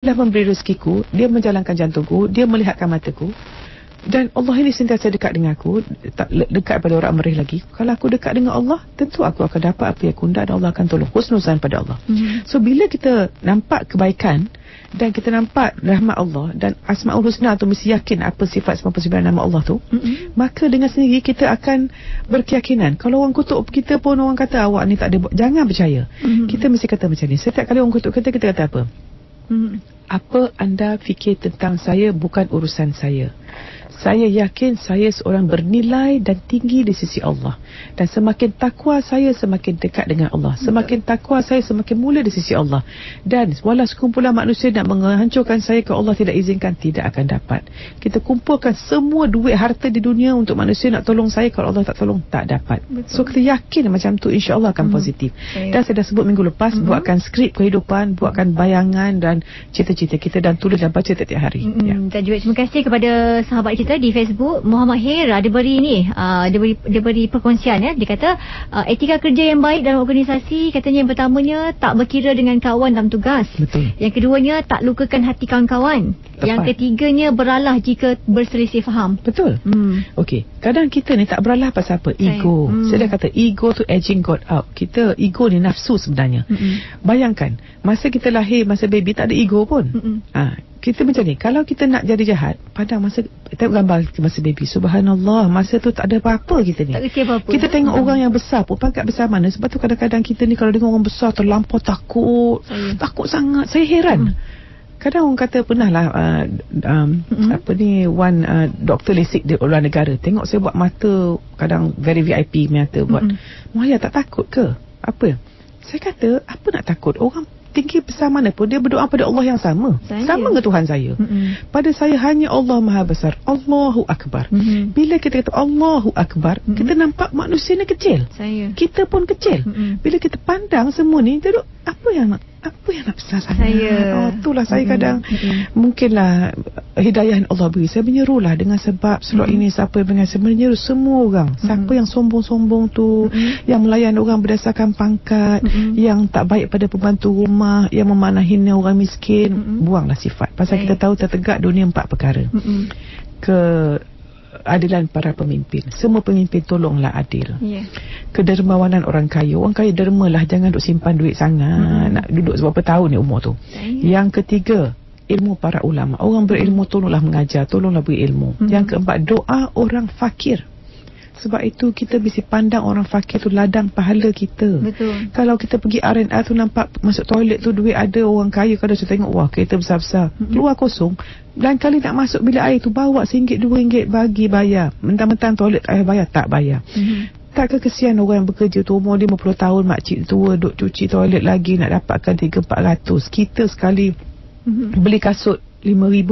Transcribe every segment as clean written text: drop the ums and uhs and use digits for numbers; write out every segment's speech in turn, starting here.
Dia memberi rezekiku, dia menjalankan jantungku, dia melihatkan mataku. Dan Allah ini sentiasa dekat dengan aku, dekat pada orang merih lagi. Kalau aku dekat dengan Allah, tentu aku akan dapat apa yang aku nak, dan Allah akan tolong. Husnuzan pada Allah. So bila kita nampak kebaikan dan kita nampak rahmat Allah dan Asmaul Husna tu, mesti yakin apa sifat 99 nama Allah tu, maka dengan sendiri kita akan berkeyakinan. Kalau orang kutuk kita pun, orang kata awak ni tak ada, jangan percaya. Kita mesti kata macam ni. Setiap kali orang kutuk kita kata apa? Apa anda fikir tentang saya bukan urusan saya. Saya yakin saya seorang bernilai dan tinggi di sisi Allah. Dan semakin takwa saya, semakin dekat dengan Allah. Semakin takwa saya, semakin mulia di sisi Allah. Dan walau sekumpulan manusia nak menghancurkan saya, kalau Allah tidak izinkan, tidak akan dapat. Kita kumpulkan semua duit harta di dunia untuk manusia nak tolong saya, kalau Allah tak tolong, tak dapat. Betul. So kita yakin macam tu, insya-Allah akan positif. Dan saya dah sebut minggu lepas, buatkan skrip kehidupan, buatkan bayangan dan cita-cita kita, dan tulis dan baca setiap hari. Dan juga terima kasih kepada sahabat kita di Facebook, Muhammad Hera. Dia beri ni, dia beri perkongsian ya. Dia kata etika kerja yang baik dalam organisasi, katanya yang pertamanya tak berkira dengan kawan dalam tugas. Betul. Yang keduanya tak lukakan hati kawan-kawan. Yang ketiganya beralah jika berselisih faham. Betul. Okey, kadang kita ni tak beralah pasal apa? Ego. Saya dah kata ego tu edging God out. Kita ego ni nafsu sebenarnya. Bayangkan masa kita lahir, masa baby tak ada ego pun. Kita macam ni, kalau kita nak jadi jahat, padahal masa tengok gambar masa baby, subhanallah, masa tu tak ada apa-apa kita ni. Tak reti apa-apa. Kita tengok orang yang besar pun, pangkat besar mana. Sebab tu kadang-kadang kita ni kalau dengar orang besar terlampau takut. Takut sangat. Saya heran. Kadang orang kata pernah lah apa ni, doktor lasik di luar negara, tengok saya buat mata, kadang very VIP mata buat. Maya tak takut ke? Apa? Saya kata, apa nak takut? Orang tinggi besar mana pun, dia berdoa pada Allah yang sama. Sama dengan Tuhan saya. Pada saya hanya Allah Maha Besar. Allahu Akbar. Bila kita kata Allahu Akbar, kita nampak manusia ni kecil. Kita pun kecil. Bila kita pandang semua ni, kita duduk, apa yang nak besar sangat? Itulah saya kadang mungkinlah hidayah Allah beri. Saya menyerulah dengan sebab slot ini, siapa yang saya menyeru semua orang. Siapa yang sombong-sombong tu, yang melayan orang berdasarkan pangkat, yang tak baik pada pembantu rumah, yang memanah hina orang miskin, buanglah sifat. Pasal kita tahu tertegak dunia 4 perkara. Keadilan para pemimpin. Semua pemimpin tolonglah adil. Kedermawanan orang kaya. Orang kaya dermalah, jangan duk simpan duit sangat. Nak duduk berapa tahun ni umur tu. Yang ketiga, ilmu para ulama. Orang berilmu tolonglah mengajar, tolonglah beri ilmu. Yang keempat, doa orang fakir. Sebab itu kita mesti pandang orang fakir tu ladang pahala kita. Betul. Kalau kita pergi R&R tu, nampak masuk toilet tu duit ada, orang kaya kadang saya tengok, wah kereta besar-besar, keluar kosong. Lain kali nak masuk bilik air tu, bawa RM1, RM2 bagi bayar. Mentang-mentang toilet tak bayar, tak bayar. Tak kesian orang yang bekerja tu, umur 50 tahun, makcik tua duk cuci toilet lagi, nak dapatkan 300-400. Kita sekali beli kasut RM5,000,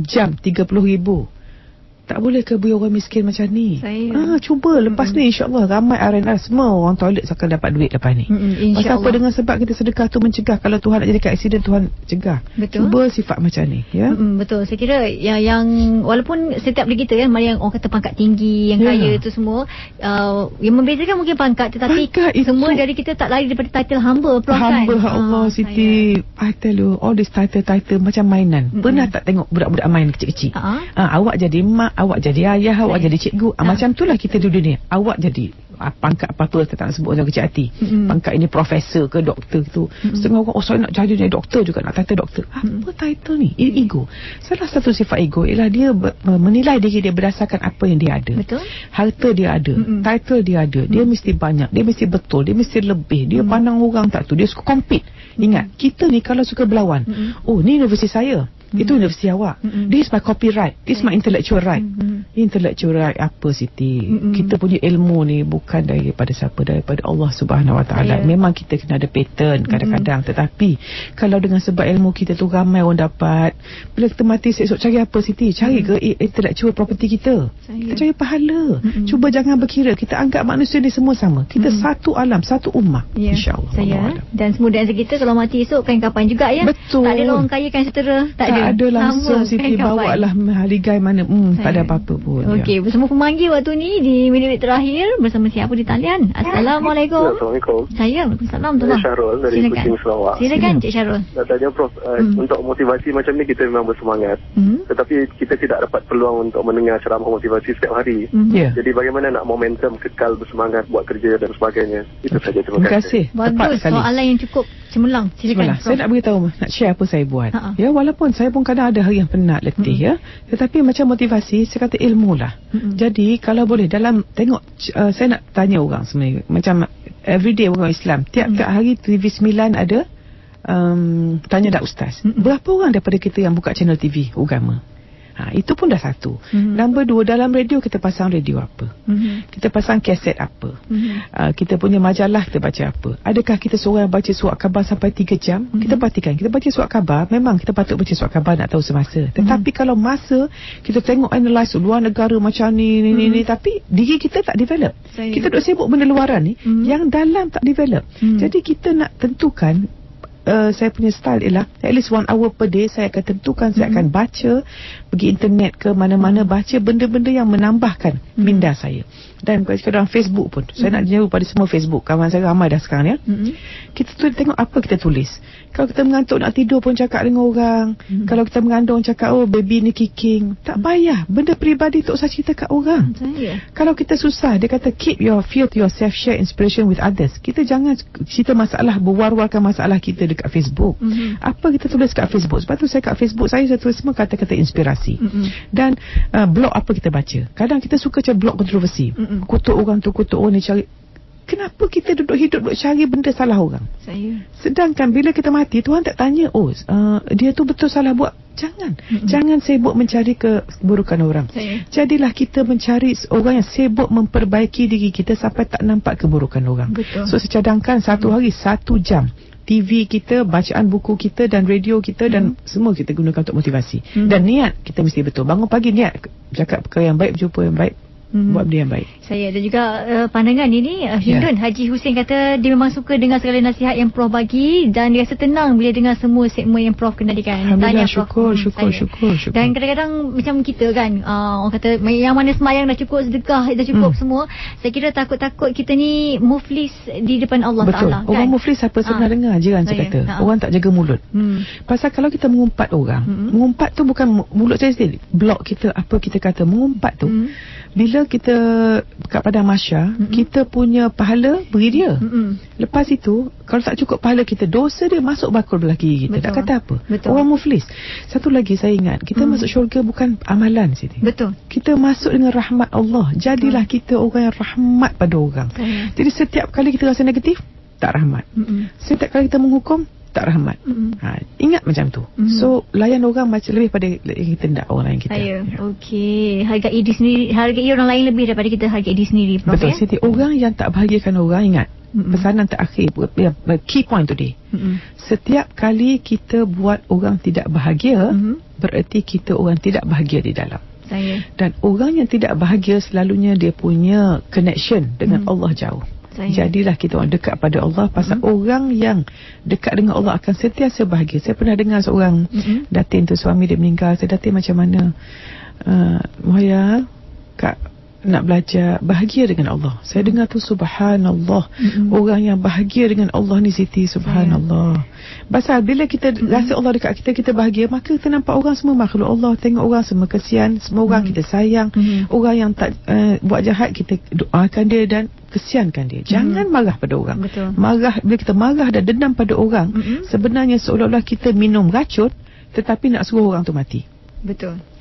jam RM30,000. Tak boleh ke beri orang miskin macam ni? Cuba lepas ni, insyaAllah ramai R&R semua orang toilet akan dapat duit lepas ni. Pasal apa? Dengan sebab kita sedekah tu mencegah. Kalau Tuhan nak jadikan aksiden, Tuhan cegah. Cuba sifat macam ni, ya. Betul. Saya kira yang walaupun setiap dari kita kan, yang orang kata pangkat tinggi, yang kaya tu semua, yang membezakan mungkin pangkat, tetapi semua dari kita tak lari daripada title hamba. Hamba Allah Siti. I tell you, all this title macam mainan. Pernah tak tengok budak-budak main kecil-kecil? Awak jadi mak, awak jadi ayah, awak jadi cikgu. Macam itulah kita di dunia. Awak jadi pangkat apa-apa, saya tak nak sebut orang kecil hati. Pangkat ini profesor ke doktor tu. Setengah orang, saya nak jadi doktor juga, nak title doktor. Apa title ni? Ego. Salah satu sifat ego ialah dia menilai diri dia berdasarkan apa yang dia ada. Harta dia ada, title dia ada, dia mesti banyak, dia mesti betul, dia mesti lebih, dia pandang orang tak tu, dia suka compete. Ingat, kita ni kalau suka berlawan, oh ni universiti saya, itu universiti awak, this is my copyright, this is my intellectual right. Intellectual right apa Siti? Kita punya ilmu ni bukan daripada siapa, daripada Allah Subhanahu Wa Taala. Memang kita kena ada pattern kadang-kadang, tetapi kalau dengan sebab ilmu kita tu ramai orang dapat, bila kita mati esok cari apa Siti? Cari ke intellectual property kita? Kita cari pahala. Cuba jangan berkira, kita anggap manusia ni semua sama. Kita satu alam, satu ummah, insya-Allah. Dan semua dan kita kalau mati esok kain kapan juga ya. Betul. Tak ada orang kaya kain setera, tak ada langsung Siti, bawa lah haligai mana, tak ada apa-apa. apa pun. Okey, bersama pemanggil waktu ni di minit-minit terakhir bersama siapa di talian? Assalamualaikum. Assalamualaikum. Waalaikumsalam. Saya Syarul dari Kuching, Sarawak. Silakan Cik Syarul. Nak tanya Prof, untuk motivasi macam ni kita memang bersemangat. Tetapi kita tidak dapat peluang untuk mendengar ceramah motivasi setiap hari. Jadi bagaimana nak momentum kekal bersemangat buat kerja dan sebagainya. Itu saja, terima kasih. Bagus, soalan yang cukup cemerlang. Silakan. Saya nak beritahu, nak share apa saya buat. Ya, walaupun saya pun kadang ada hari yang penat, letih ya. Tetapi macam motivasi, saya kata ilmu lah. Jadi kalau boleh dalam tengok, saya nak tanya orang sebenarnya, macam everyday orang Islam, tiap-tiap hari TV9 ada tanya dak ustaz. Berapa orang daripada kita yang buka channel TV agama? Itu pun dah satu. Nombor dua, dalam radio kita pasang radio apa? Kita pasang kaset apa? Kita punya majalah kita baca apa? Adakah kita seorang baca surat khabar sampai 3 jam? Kita perhatikan, kita baca surat khabar, memang kita patut baca surat khabar nak tahu semasa. Tetapi kalau masa kita tengok analyse luar negara macam ni, tapi diri kita tak develop. Kita duk sibuk benda luaran ni, yang dalam tak develop. Jadi kita nak tentukan, saya punya style ialah at least 1 hour per day saya akan tentukan, saya akan baca, pergi internet ke mana-mana, baca benda-benda yang menambahkan minda saya. Dan kalau dalam Facebook pun saya nak jauh pada semua Facebook, kawan saya ramai dah sekarang ya. Kita tu tengok apa kita tulis. Kalau kita mengantuk nak tidur pun cakap dengan orang. Kalau kita mengandung cakap, oh baby ni kicking. Tak payah, benda peribadi tak usah cerita kat orang. Kalau kita susah, dia kata keep your fear to yourself, share inspiration with others. Kita jangan cerita masalah, berwar-warkan masalah kita dekat Facebook. Apa kita tulis kat Facebook? Sebab tu saya kat Facebook saya tulis semua kata-kata inspirasi. Dan blog apa kita baca. Kadang kita suka macam blog kontroversi. Kutuk orang tu, kutuk orang ni, cari. Kenapa kita duduk hidup duduk cari benda salah orang? Sedangkan bila kita mati, Tuhan tak tanya, oh dia tu betul salah buat. Jangan sibuk mencari keburukan orang. Jadilah kita mencari orang yang sibuk memperbaiki diri kita sampai tak nampak keburukan orang. So saya cadangkan satu hari 1 jam TV kita, bacaan buku kita dan radio kita dan semua kita gunakan untuk motivasi. Dan niat kita mesti betul. Bangun pagi niat cakap perkara yang baik, berjumpa yang baik, buat benda yang baik. Saya ada juga pandangan ini. Hindun Haji Hussein kata dia memang suka dengar segala nasihat yang Prof bagi dan dia rasa tenang bila dengar semua segmen yang Prof kendalikan. Alhamdulillah, syukur. Dan kadang-kadang macam kita kan, orang kata yang mana semayang dah cukup, sedekah dah cukup semua. Saya kira takut-takut kita ni muflis di depan Allah Betul. Ta'ala. Orang kan? muflis apa saya pernah dengar jiran saya kata. Orang tak jaga mulut. Pasal kalau kita mengumpat orang, mengumpat tu bukan mulut saya sendiri. Blog kita, apa kita kata, mengumpat tu. Bila kita kat padang mahsyar, kita punya pahala beri dia. Lepas itu, kalau tak cukup pahala kita, dosa dia masuk bakul belah kiri kita. Tak kata apa. Orang muflis. Satu lagi saya ingat, kita masuk syurga bukan amalan Siti. Kita masuk dengan rahmat Allah. Jadilah kita orang yang rahmat pada orang. Jadi setiap kali kita rasa negatif, tak rahmat. Setiap kali kita menghukum, tak rahmat. Ingat macam tu. So layan orang macam lebih pada kita nak orang lain kita. Okey, hargai diri sendiri, hargai orang lain lebih daripada kita hargai diri sendiri, Prof. Betul. Siti, orang yang tak bahagiakan orang, ingat pesanan terakhir, key point today. Setiap kali kita buat orang tidak bahagia, bererti kita orang tidak bahagia di dalam. Dan orang yang tidak bahagia selalunya dia punya connection dengan Allah jauh. Jadilah kita orang dekat pada Allah. Pasal orang yang dekat dengan Allah akan sentiasa bahagia. Saya pernah dengar seorang datin tu, suami dia meninggal. Saya, datin macam mana? Muhaya, Kak nak belajar bahagia dengan Allah. Saya dengar tu subhanallah. Orang yang bahagia dengan Allah ni Siti, subhanallah. Pasal bila kita rasa Allah dekat kita, kita bahagia, maka kita nampak orang semua makhluk Allah. Tengok orang semua kesian, semua orang kita sayang. Orang yang tak buat jahat, kita doakan dia dan kesiankan dia. Jangan marah pada orang. Marah, bila kita marah dan dendam pada orang, sebenarnya seolah-olah kita minum racun tetapi nak suruh orang tu mati.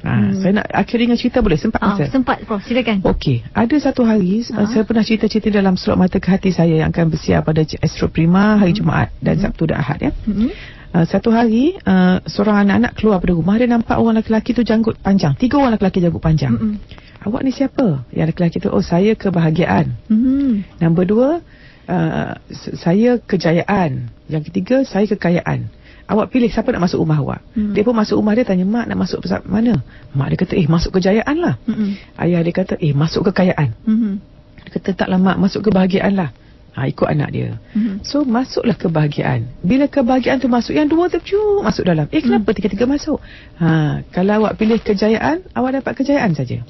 Saya nak akhiri dengan cerita, boleh? Sempat masa? Sempat, Prof. Silakan. Okey, ada satu hari saya pernah cerita-cerita dalam surat mata ke hati saya yang akan bersiar pada Astro Prima hari Jumaat dan Sabtu dan Ahad ya. Satu hari seorang anak-anak keluar pada rumah, dia nampak orang lelaki tu janggut panjang. 3 orang lelaki janggut panjang. Awak ni siapa? Yang lelaki tu, oh saya kebahagiaan. Nombor 2, saya kejayaan. Yang ketiga, saya kekayaan. Awak pilih siapa nak masuk rumah awak. Dia pun masuk rumah dia, tanya mak nak masuk mana. Mak dia kata masuk kejayaan lah. Ayah dia kata masuk kekayaan. Dia kata taklah mak, masuk kebahagiaan lah. ikut anak dia. So masuklah kebahagiaan. Bila kebahagiaan tu masuk, yang dua tu masuk dalam. Kenapa tiga-tiga masuk? Kalau awak pilih kejayaan, awak dapat kejayaan saja.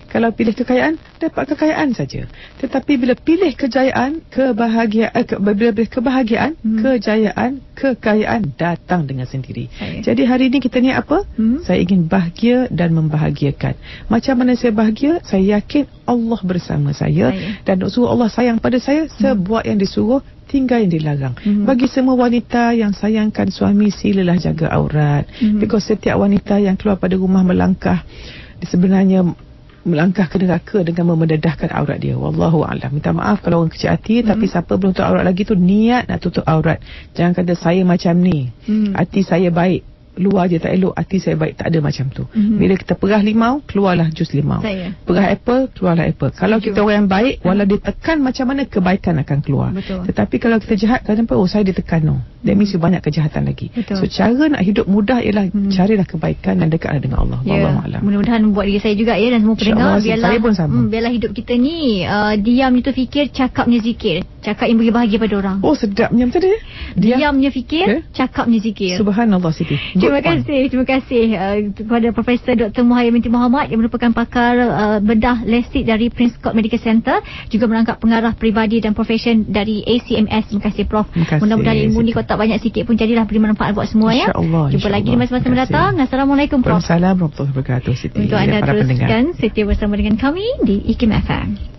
Kalau pilih kekayaan, dapat kekayaan saja. Tetapi bila pilih kejayaan, bila pilih kebahagiaan, kejayaan, kekayaan datang dengan sendiri. Jadi hari ini kita ni apa? Saya ingin bahagia dan membahagiakan. Macam mana saya bahagia? Saya yakin Allah bersama saya. Dan suruh Allah sayang pada saya, sebuat yang disuruh, tinggal yang dilarang. Bagi semua wanita yang sayangkan suami, silalah jaga aurat. Because setiap wanita yang keluar pada rumah melangkah, sebenarnya melangkah ke neraka dengan memededahkan aurat dia. Wallahu a'lam. Minta maaf kalau orang kecil hati, tapi siapa belum tutup aurat lagi tu, niat nak tutup aurat. Jangan kata saya macam ni, hati saya baik, luar je tak elok, hati saya baik. Tak ada macam tu. Bila kita perah limau, keluarlah jus limau. Perah apple, keluarlah apple. Kalau kita orang yang baik, walau ditekan macam mana, kebaikan akan keluar. Tetapi kalau kita jahat, kenapa? Saya ditekan. No, that means banyak kejahatan lagi. So cara nak hidup mudah ialah carilah kebaikan dan dekatlah dengan Allah. Wallahualam. Mudah-mudahan buat diri saya juga dan semua pendengar, biarlah hidup kita ni diamnya tu fikir, cakapnya zikir. Cakap yang bagi bahagia pada orang. Sedapnya macam tu. Diamnya fikir, cakapnya zikir. Subhanallah Siti. Terima kasih kepada Profesor Dr. Muhair binti Muhammad yang merupakan pakar bedah lesik dari Prince Court Medical Center, juga merangkap pengarah peribadi dan profesion dari ACMS. Terima kasih Prof. Mudah-mudahan ilmu ni kalau tak banyak sikit pun jadilah beri manfaat buat semua ya. Jumpa lagi di masa-masa mendatang. Assalamualaikum Prof. Waalaikumsalam warahmatullahi wabarakatuh Siti. Untuk anda teruskan setia bersama dengan kami di IKIM FM.